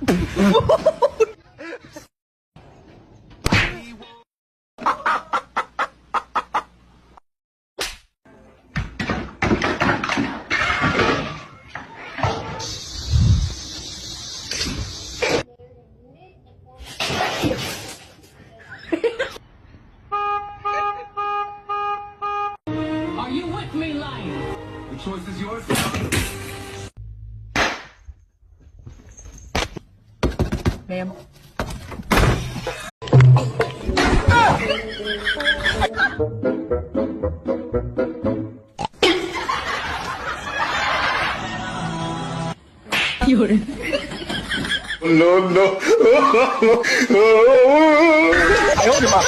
Are you with me, lion? The choice is yours. Ma'am. Yun. No, no. Ayaw, di ba?